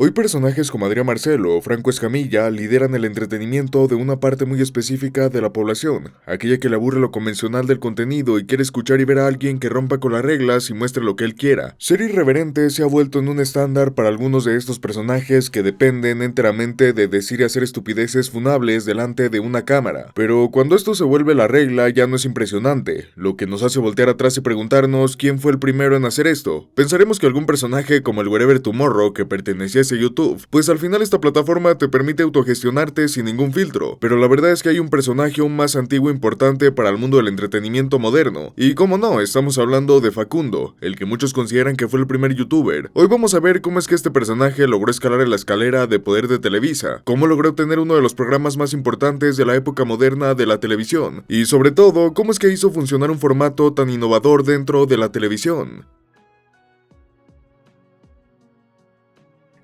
Hoy personajes como Adrián Marcelo o Franco Escamilla lideran el entretenimiento de una parte muy específica de la población, aquella que le aburre lo convencional del contenido y quiere escuchar y ver a alguien que rompa con las reglas y muestre lo que él quiera. Ser irreverente se ha vuelto en un estándar para algunos de estos personajes que dependen enteramente de decir y hacer estupideces funables delante de una cámara. Pero cuando esto se vuelve la regla ya no es impresionante, lo que nos hace voltear atrás y preguntarnos quién fue el primero en hacer esto. Pensaremos que algún personaje como el Wherever Tomorrow que pertenecía a YouTube, pues al final esta plataforma te permite autogestionarte sin ningún filtro, pero la verdad es que hay un personaje aún más antiguo e importante para el mundo del entretenimiento moderno, y como no, estamos hablando de Facundo, el que muchos consideran que fue el primer youtuber. Hoy vamos a ver cómo es que este personaje logró escalar en la escalera de poder de Televisa, cómo logró tener uno de los programas más importantes de la época moderna de la televisión, y sobre todo, cómo es que hizo funcionar un formato tan innovador dentro de la televisión.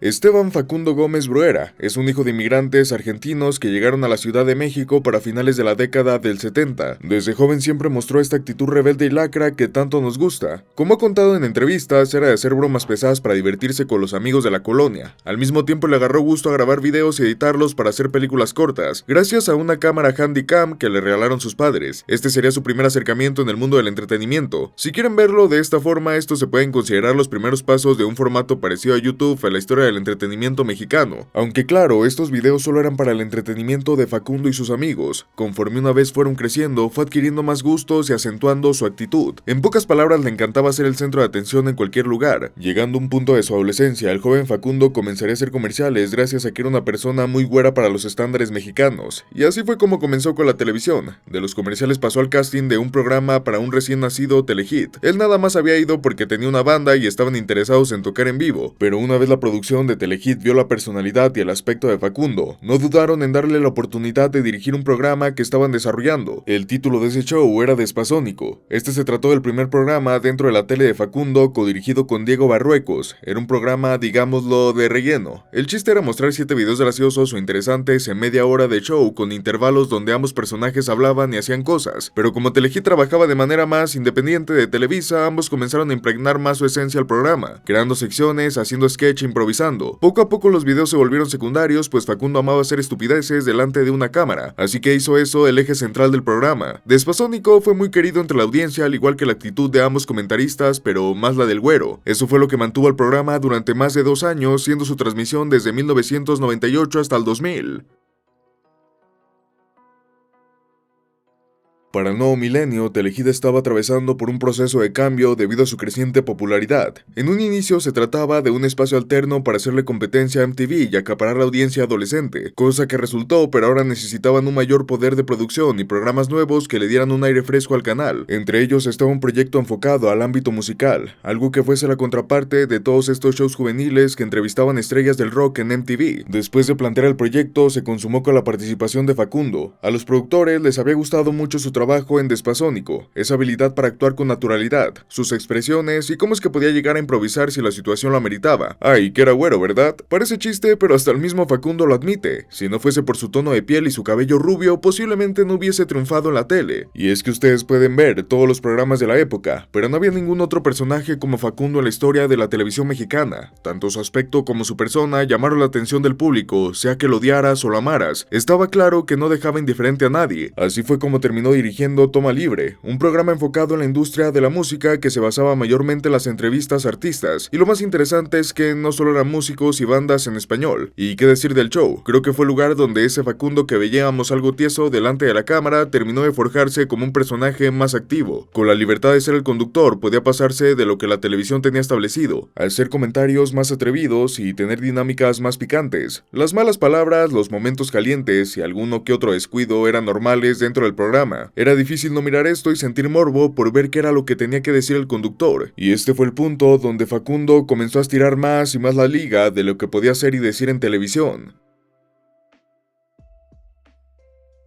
Esteban Facundo Gómez Bruera es un hijo de inmigrantes argentinos que llegaron a la Ciudad de México para finales de la década del 70. Desde joven siempre mostró esta actitud rebelde y lacra que tanto nos gusta. Como ha contado en entrevistas, era de hacer bromas pesadas para divertirse con los amigos de la colonia. Al mismo tiempo le agarró gusto a grabar videos y editarlos para hacer películas cortas, gracias a una cámara Handycam que le regalaron sus padres. Este sería su primer acercamiento en el mundo del entretenimiento. Si quieren verlo de esta forma, estos se pueden considerar los primeros pasos de un formato parecido a YouTube en la historia del entretenimiento mexicano, aunque claro, estos videos solo eran para el entretenimiento de Facundo y sus amigos. Conforme una vez fueron creciendo, fue adquiriendo más gustos y acentuando su actitud. En pocas palabras, le encantaba ser el centro de atención en cualquier lugar. Llegando a un punto de su adolescencia, el joven Facundo comenzaría a hacer comerciales gracias a que era una persona muy güera para los estándares mexicanos, y así fue como comenzó con la televisión. De los comerciales pasó al casting de un programa para un recién nacido Telehit. Él nada más había ido porque tenía una banda y estaban interesados en tocar en vivo, pero una vez la producción de Telehit vio la personalidad y el aspecto de Facundo, no dudaron en darle la oportunidad de dirigir un programa que estaban desarrollando. El título de ese show era Despasónico. Este se trató del primer programa dentro de la tele de Facundo, codirigido con Diego Barruecos. Era un programa, digámoslo, de relleno. El chiste era mostrar 7 videos graciosos o interesantes en media hora de show, con intervalos donde ambos personajes hablaban y hacían cosas. Pero como Telehit trabajaba de manera más independiente de Televisa, ambos comenzaron a impregnar más su esencia al programa, creando secciones, haciendo sketch e improvisando. Poco a poco los videos se volvieron secundarios, pues Facundo amaba hacer estupideces delante de una cámara, así que hizo eso el eje central del programa. Despasónico fue muy querido entre la audiencia, al igual que la actitud de ambos comentaristas, pero más la del güero. Eso fue lo que mantuvo al programa durante más de 2 años, siendo su transmisión desde 1998 hasta el 2000. Para el nuevo milenio, Telehit estaba atravesando por un proceso de cambio debido a su creciente popularidad. En un inicio se trataba de un espacio alterno para hacerle competencia a MTV y acaparar la audiencia adolescente, cosa que resultó, pero ahora necesitaban un mayor poder de producción y programas nuevos que le dieran un aire fresco al canal. Entre ellos estaba un proyecto enfocado al ámbito musical, algo que fuese la contraparte de todos estos shows juveniles que entrevistaban estrellas del rock en MTV. Después de plantear el proyecto, se consumó con la participación de Facundo. A los productores les había gustado mucho su trabajo en Despasónico, esa habilidad para actuar con naturalidad, sus expresiones y cómo es que podía llegar a improvisar si la situación lo ameritaba. Ay, que era güero, ¿verdad? Parece chiste, pero hasta el mismo Facundo lo admite. Si no fuese por su tono de piel y su cabello rubio, posiblemente no hubiese triunfado en la tele. Y es que ustedes pueden ver todos los programas de la época, pero no había ningún otro personaje como Facundo en la historia de la televisión mexicana. Tanto su aspecto como su persona llamaron la atención del público, sea que lo odiaras o lo amaras. Estaba claro que no dejaba indiferente a nadie. Así fue como terminó dirigiendo Toma Libre, un programa enfocado en la industria de la música que se basaba mayormente en las entrevistas a artistas, y lo más interesante es que no solo eran músicos y bandas en español. Y qué decir del show, creo que fue el lugar donde ese Facundo que veíamos algo tieso delante de la cámara terminó de forjarse como un personaje más activo. Con la libertad de ser el conductor podía pasarse de lo que la televisión tenía establecido, hacer comentarios más atrevidos y tener dinámicas más picantes. Las malas palabras, los momentos calientes y alguno que otro descuido eran normales dentro del programa. Era difícil no mirar esto y sentir morbo por ver qué era lo que tenía que decir el conductor, y este fue el punto donde Facundo comenzó a estirar más y más la liga de lo que podía hacer y decir en televisión.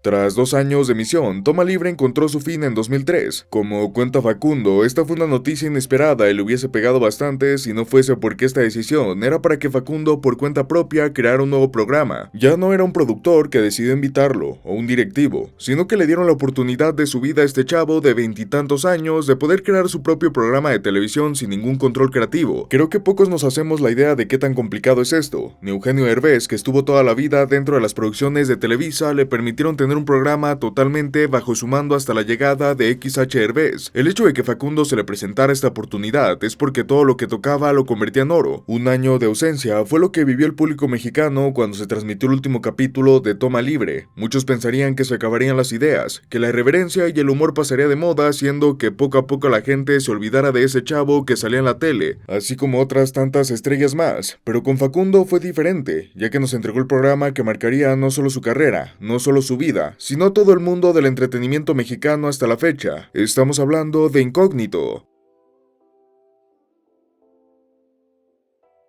Tras 2 años de emisión, Toma Libre encontró su fin en 2003. Como cuenta Facundo, esta fue una noticia inesperada y le hubiese pegado bastante si no fuese porque esta decisión era para que Facundo por cuenta propia creara un nuevo programa. Ya no era un productor que decidió invitarlo, o un directivo, sino que le dieron la oportunidad de su vida a este chavo de 20 y tantos años de poder crear su propio programa de televisión sin ningún control creativo. Creo que pocos nos hacemos la idea de qué tan complicado es esto. Ni Eugenio Derbez, que estuvo toda la vida dentro de las producciones de Televisa, le permitieron tener un programa totalmente bajo su mando hasta la llegada de XH Derbez. El hecho de que Facundo se le presentara esta oportunidad es porque todo lo que tocaba lo convertía en oro. Un año de ausencia fue lo que vivió el público mexicano cuando se transmitió el último capítulo de Toma Libre. Muchos pensarían que se acabarían las ideas, que la irreverencia y el humor pasaría de moda, haciendo que poco a poco la gente se olvidara de ese chavo que salía en la tele, así como otras tantas estrellas más. Pero con Facundo fue diferente, ya que nos entregó el programa que marcaría no solo su carrera, no solo su vida, sino todo el mundo del entretenimiento mexicano hasta la fecha. Estamos hablando de Incógnito.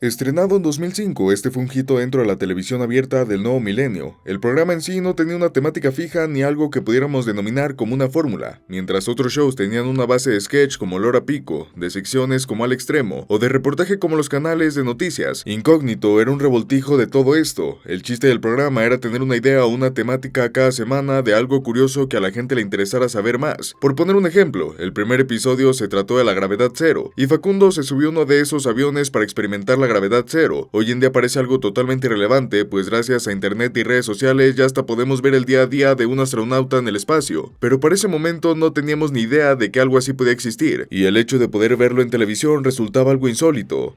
Estrenado en 2005, este fue un hito dentro de la televisión abierta del nuevo milenio. El programa en sí no tenía una temática fija ni algo que pudiéramos denominar como una fórmula, mientras otros shows tenían una base de sketch como Lora Pico, de secciones como Al Extremo, o de reportaje como los canales de noticias. Incógnito era un revoltijo de todo esto. El chiste del programa era tener una idea o una temática cada semana de algo curioso que a la gente le interesara saber más. Por poner un ejemplo, el primer episodio se trató de la gravedad cero, y Facundo se subió a uno de esos aviones para experimentar la gravedad cero. Hoy en día parece algo totalmente irrelevante, pues gracias a internet y redes sociales ya hasta podemos ver el día a día de un astronauta en el espacio, pero para ese momento no teníamos ni idea de que algo así podía existir, y el hecho de poder verlo en televisión resultaba algo insólito.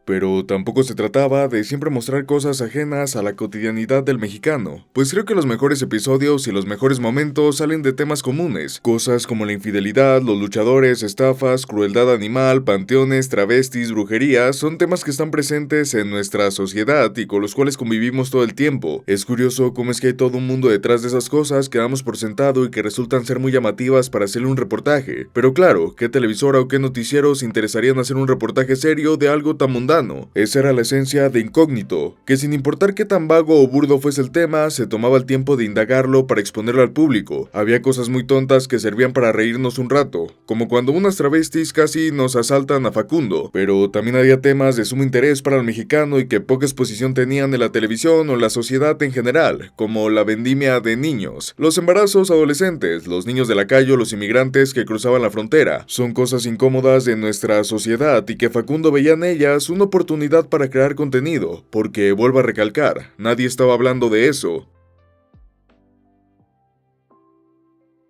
Pero tampoco se trataba de siempre mostrar cosas ajenas a la cotidianidad del mexicano, pues creo que los mejores episodios y los mejores momentos salen de temas comunes, cosas como la infidelidad, los luchadores, estafas, crueldad animal, panteones, travestis, brujerías, son temas que están presentes en nuestra sociedad y con los cuales convivimos todo el tiempo. Es curioso cómo es que hay todo un mundo detrás de esas cosas que damos por sentado y que resultan ser muy llamativas para hacerle un reportaje. Pero claro, ¿qué televisora o qué noticiero se interesarían en hacer un reportaje serio de algo tan mundano? Esa era la esencia de Incógnito, que sin importar qué tan vago o burdo fuese el tema, se tomaba el tiempo de indagarlo para exponerlo al público. Había cosas muy tontas que servían para reírnos un rato, como cuando unas travestis casi nos asaltan a Facundo, pero también había temas de sumo interés para el mexicano y que poca exposición tenían en la televisión o en la sociedad en general, como la vendimia de niños, los embarazos adolescentes, los niños de la calle o los inmigrantes que cruzaban la frontera. Son cosas incómodas de nuestra sociedad y que Facundo veía en ellas una oportunidad para crear contenido, porque vuelvo a recalcar, nadie estaba hablando de eso.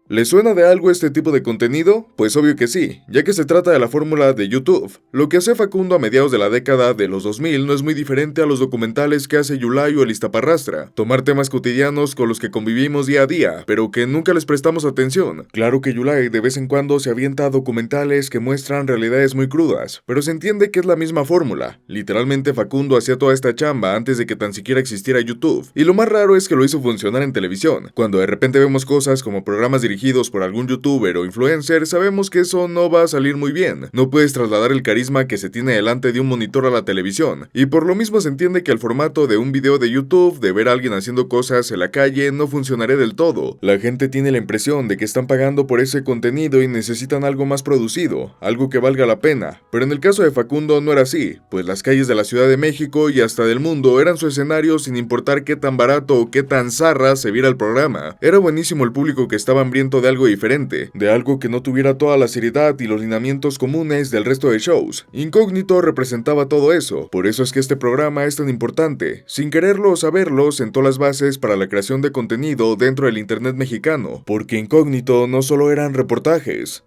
¿Le suena de algo este tipo de contenido? Pues obvio que sí, ya que se trata de la fórmula de YouTube. Lo que hace Facundo a mediados de la década de los 2000 no es muy diferente a los documentales que hace Yulai o el Iztaparrastra. Tomar temas cotidianos con los que convivimos día a día, pero que nunca les prestamos atención. Claro que Yulai de vez en cuando se avienta documentales que muestran realidades muy crudas, pero se entiende que es la misma fórmula. Literalmente Facundo hacía toda esta chamba antes de que tan siquiera existiera YouTube. Y lo más raro es que lo hizo funcionar en televisión. Cuando de repente vemos cosas como programas dirigidos por algún youtuber o influencer, sabemos que eso no va a salir muy bien. No puedes trasladar el carisma que se tiene delante de un monitor a la televisión, y por lo mismo se entiende que el formato de un video de YouTube, de ver a alguien haciendo cosas en la calle, no funcionaría del todo. La gente tiene la impresión de que están pagando por ese contenido y necesitan algo más producido, algo que valga la pena, pero en el caso de Facundo no era así, pues las calles de la Ciudad de México y hasta del mundo eran su escenario sin importar qué tan barato o qué tan zarra se viera el programa. Era buenísimo el público que estaba hambriento de algo diferente, de algo que no tuviera toda la seriedad y los lineamientos comunes del resto de shows. Incógnito representaba todo eso, por eso es que este programa es tan importante. Sin quererlo o saberlo, sentó las bases para la creación de contenido dentro del internet mexicano, porque Incógnito no solo eran reportajes.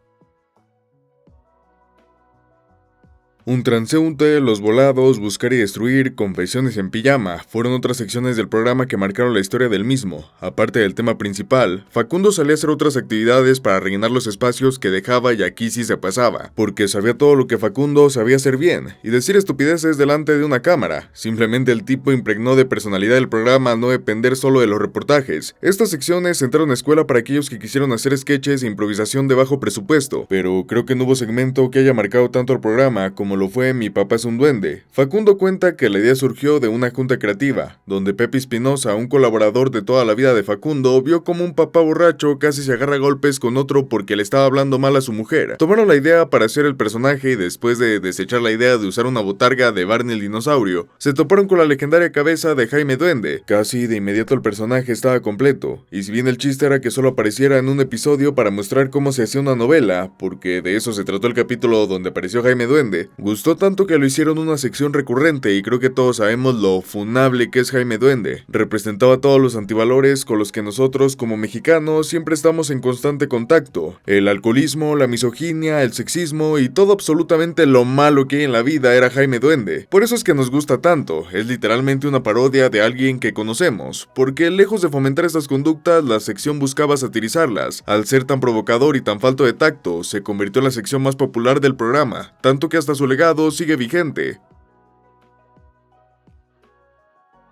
Un transeúnte, Los Volados, Buscar y Destruir, Confesiones en Pijama, fueron otras secciones del programa que marcaron la historia del mismo. Aparte del tema principal, Facundo salía a hacer otras actividades para rellenar los espacios que dejaba y aquí sí se pasaba, porque sabía todo lo que Facundo sabía hacer bien, y decir estupideces delante de una cámara. Simplemente el tipo impregnó de personalidad el programa al no depender solo de los reportajes. Estas secciones entraron a escuela para aquellos que quisieron hacer sketches e improvisación de bajo presupuesto, pero creo que no hubo segmento que haya marcado tanto el programa como como lo fue Mi papá es un duende. Facundo cuenta que la idea surgió de una junta creativa, donde Pepe Espinosa, un colaborador de toda la vida de Facundo, vio como un papá borracho casi se agarra a golpes con otro porque le estaba hablando mal a su mujer. Tomaron la idea para hacer el personaje y después de desechar la idea de usar una botarga de Barney el dinosaurio, se toparon con la legendaria cabeza de Jaime Duende. Casi de inmediato el personaje estaba completo, y si bien el chiste era que solo apareciera en un episodio para mostrar cómo se hacía una novela, porque de eso se trató el capítulo donde apareció Jaime Duende, gustó tanto que lo hicieron una sección recurrente y creo que todos sabemos lo funable que es Jaime Duende. Representaba todos los antivalores con los que nosotros como mexicanos siempre estamos en constante contacto. El alcoholismo, la misoginia, el sexismo y todo absolutamente lo malo que hay en la vida era Jaime Duende. Por eso es que nos gusta tanto, es literalmente una parodia de alguien que conocemos, porque lejos de fomentar estas conductas, la sección buscaba satirizarlas. Al ser tan provocador y tan falto de tacto, se convirtió en la sección más popular del programa, tanto que hasta su legado sigue vigente.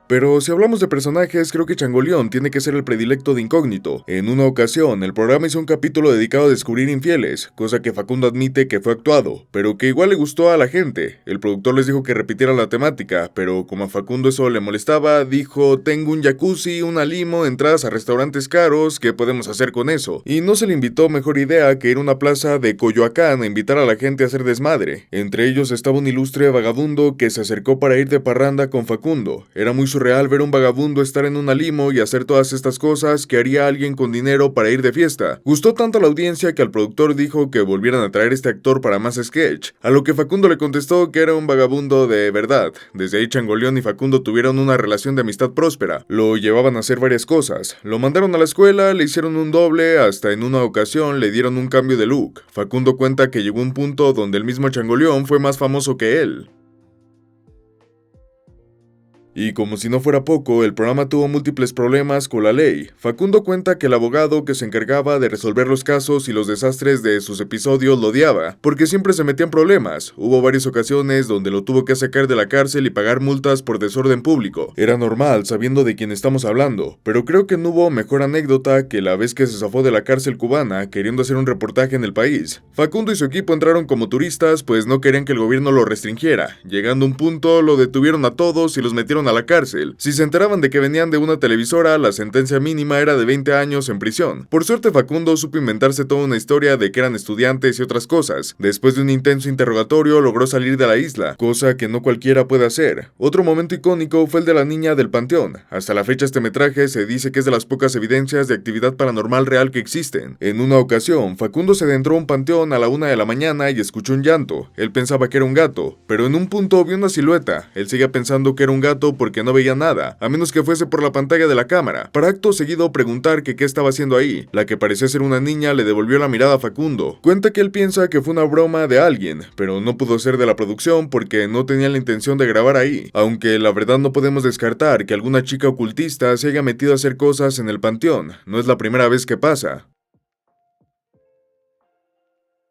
Pero si hablamos de personajes, creo que Changoleón tiene que ser el predilecto de Incógnito. En una ocasión, el programa hizo un capítulo dedicado a descubrir infieles, cosa que Facundo admite que fue actuado, pero que igual le gustó a la gente. El productor les dijo que repitieran la temática, pero como a Facundo eso le molestaba, dijo: tengo un jacuzzi, una limo, entradas a restaurantes caros, ¿qué podemos hacer con eso? Y no se le invitó mejor idea que ir a una plaza de Coyoacán a invitar a la gente a hacer desmadre. Entre ellos estaba un ilustre vagabundo que se acercó para ir de parranda con Facundo. Era muy surreal ver un vagabundo estar en una limo y hacer todas estas cosas que haría alguien con dinero para ir de fiesta. Gustó tanto a la audiencia que al productor dijo que volvieran a traer este actor para más sketch, a lo que Facundo le contestó que era un vagabundo de verdad. Desde ahí Changoleón y Facundo tuvieron una relación de amistad próspera. Lo llevaban a hacer varias cosas, lo mandaron a la escuela, le hicieron un doble, hasta en una ocasión le dieron un cambio de look. Facundo cuenta que llegó un punto donde el mismo Changoleón fue más famoso que él. Y como si no fuera poco, el programa tuvo múltiples problemas con la ley. Facundo cuenta que el abogado que se encargaba de resolver los casos y los desastres de sus episodios lo odiaba, porque siempre se metía en problemas. Hubo varias ocasiones donde lo tuvo que sacar de la cárcel y pagar multas por desorden público. Era normal, sabiendo de quién estamos hablando, pero creo que no hubo mejor anécdota que la vez que se zafó de la cárcel cubana queriendo hacer un reportaje en el país. Facundo y su equipo entraron como turistas, pues no querían que el gobierno lo restringiera. Llegando a un punto, lo detuvieron a todos y los metieron a la cárcel. Si se enteraban de que venían de una televisora, la sentencia mínima era de 20 años en prisión. Por suerte Facundo supo inventarse toda una historia de que eran estudiantes y otras cosas. Después de un intenso interrogatorio logró salir de la isla, cosa que no cualquiera puede hacer. Otro momento icónico fue el de la niña del panteón. Hasta la fecha este metraje se dice que es de las pocas evidencias de actividad paranormal real que existen. En una ocasión, Facundo se adentró a un panteón a la 1 de la mañana y escuchó un llanto. Él pensaba que era un gato, pero en un punto vio una silueta. Él seguía pensando que era un gato porque no veía nada, a menos que fuese por la pantalla de la cámara, para acto seguido preguntar que qué estaba haciendo ahí. La que parecía ser una niña le devolvió la mirada a Facundo. Cuenta que él piensa que fue una broma de alguien, pero no pudo ser de la producción porque no tenía la intención de grabar ahí, aunque la verdad no podemos descartar que alguna chica ocultista se haya metido a hacer cosas en el panteón. No es la primera vez que pasa.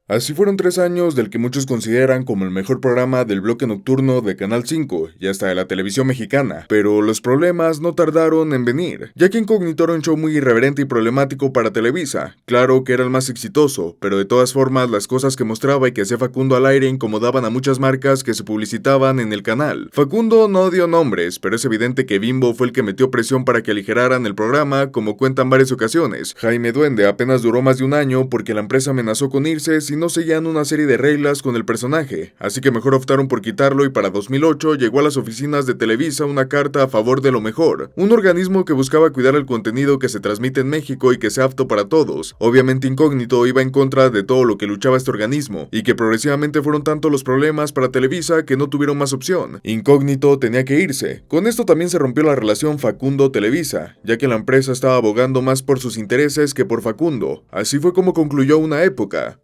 Así fueron 3 años del que muchos consideran como el mejor programa del bloque nocturno de Canal 5 y hasta de la televisión mexicana, pero los problemas no tardaron en venir, ya que Incógnito era un show muy irreverente y problemático para Televisa. Claro que era el más exitoso, pero de todas formas las cosas que mostraba y que hacía Facundo al aire incomodaban a muchas marcas que se publicitaban en el canal. Facundo no dio nombres, pero es evidente que Bimbo fue el que metió presión para que aligeraran el programa, como cuentan varias ocasiones. Jaime Duende apenas duró más de un año porque la empresa amenazó con irse si no seguían una serie de reglas con el personaje, así que mejor optaron por quitarlo y para 2008 llegó a las oficinas de Televisa una carta a favor de lo mejor, un organismo que buscaba cuidar el contenido que se transmite en México y que sea apto para todos. Obviamente Incógnito iba en contra de todo lo que luchaba este organismo, y que progresivamente fueron tanto los problemas para Televisa que no tuvieron más opción. Incógnito tenía que irse. Con esto también se rompió la relación Facundo-Televisa, ya que la empresa estaba abogando más por sus intereses que por Facundo. Así fue como concluyó una época.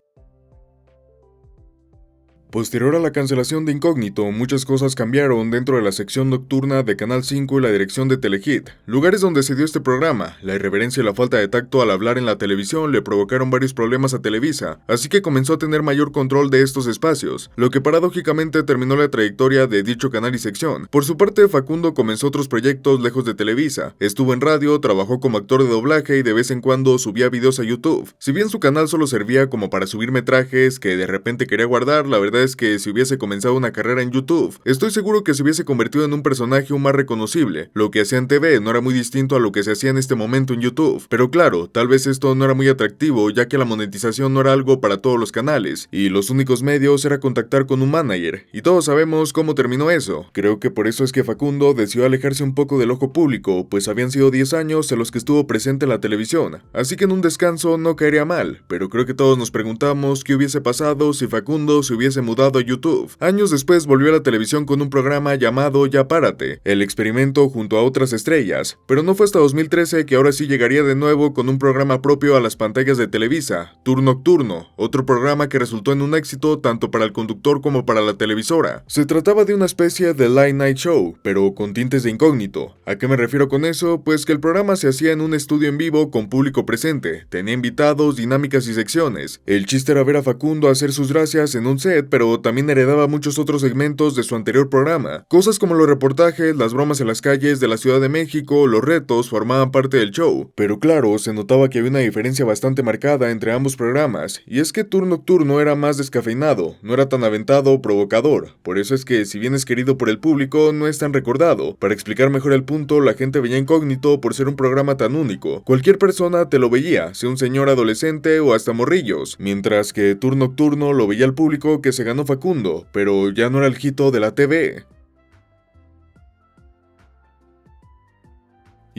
Posterior a la cancelación de Incógnito, muchas cosas cambiaron dentro de la sección nocturna de Canal 5 y la dirección de Telehit. Lugares donde se dio este programa, la irreverencia y la falta de tacto al hablar en la televisión le provocaron varios problemas a Televisa, así que comenzó a tener mayor control de estos espacios, lo que paradójicamente terminó la trayectoria de dicho canal y sección. Por su parte, Facundo comenzó otros proyectos lejos de Televisa. Estuvo en radio, trabajó como actor de doblaje y de vez en cuando subía videos a YouTube. Si bien su canal solo servía como para subir metrajes que de repente quería guardar, la verdad verdad es que si hubiese comenzado una carrera en YouTube, estoy seguro que se hubiese convertido en un personaje aún más reconocible. Lo que hacía en TV no era muy distinto a lo que se hacía en este momento en YouTube, pero claro, tal vez esto no era muy atractivo ya que la monetización no era algo para todos los canales, y los únicos medios era contactar con un manager, y todos sabemos cómo terminó eso. Creo que por eso es que Facundo decidió alejarse un poco del ojo público, pues habían sido 10 años en los que estuvo presente en la televisión, así que en un descanso no caería mal, pero creo que todos nos preguntamos qué hubiese pasado si Facundo se hubiese mudado a YouTube. Años después volvió a la televisión con un programa llamado Ya Párate, el experimento junto a otras estrellas, pero no fue hasta 2013 que ahora sí llegaría de nuevo con un programa propio a las pantallas de Televisa, Tour Nocturno, otro programa que resultó en un éxito tanto para el conductor como para la televisora. Se trataba de una especie de late night show, pero con tintes de incógnito. ¿A qué me refiero con eso? Pues que el programa se hacía en un estudio en vivo con público presente, tenía invitados, dinámicas y secciones. El chiste era ver a Facundo hacer sus gracias en un set, pero también heredaba muchos otros segmentos de su anterior programa. Cosas como los reportajes, las bromas en las calles de la Ciudad de México, los retos formaban parte del show. Pero claro, se notaba que había una diferencia bastante marcada entre ambos programas, y es que Tour Nocturno era más descafeinado, no era tan aventado o provocador. Por eso es que, si bien es querido por el público, no es tan recordado. Para explicar mejor el punto, la gente veía Incógnito por ser un programa tan único. Cualquier persona te lo veía, sea un señor adolescente o hasta morrillos, mientras que Tour Nocturno lo veía el público que se ganó Facundo, pero ya no era el hito de la TV.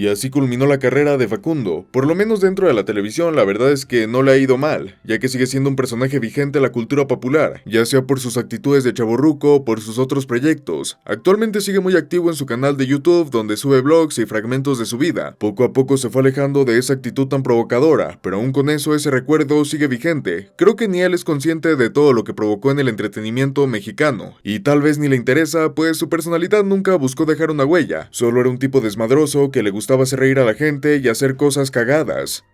Y así culminó la carrera de Facundo. Por lo menos dentro de la televisión, la verdad es que no le ha ido mal, ya que sigue siendo un personaje vigente en la cultura popular, ya sea por sus actitudes de chavorruco o por sus otros proyectos. Actualmente sigue muy activo en su canal de YouTube, donde sube vlogs y fragmentos de su vida. Poco a poco se fue alejando de esa actitud tan provocadora, pero aún con eso ese recuerdo sigue vigente. Creo que ni él es consciente de todo lo que provocó en el entretenimiento mexicano, y tal vez ni le interesa, pues su personalidad nunca buscó dejar una huella, solo era un tipo desmadroso que le gustaba hacer reír a la gente y hacer cosas cagadas.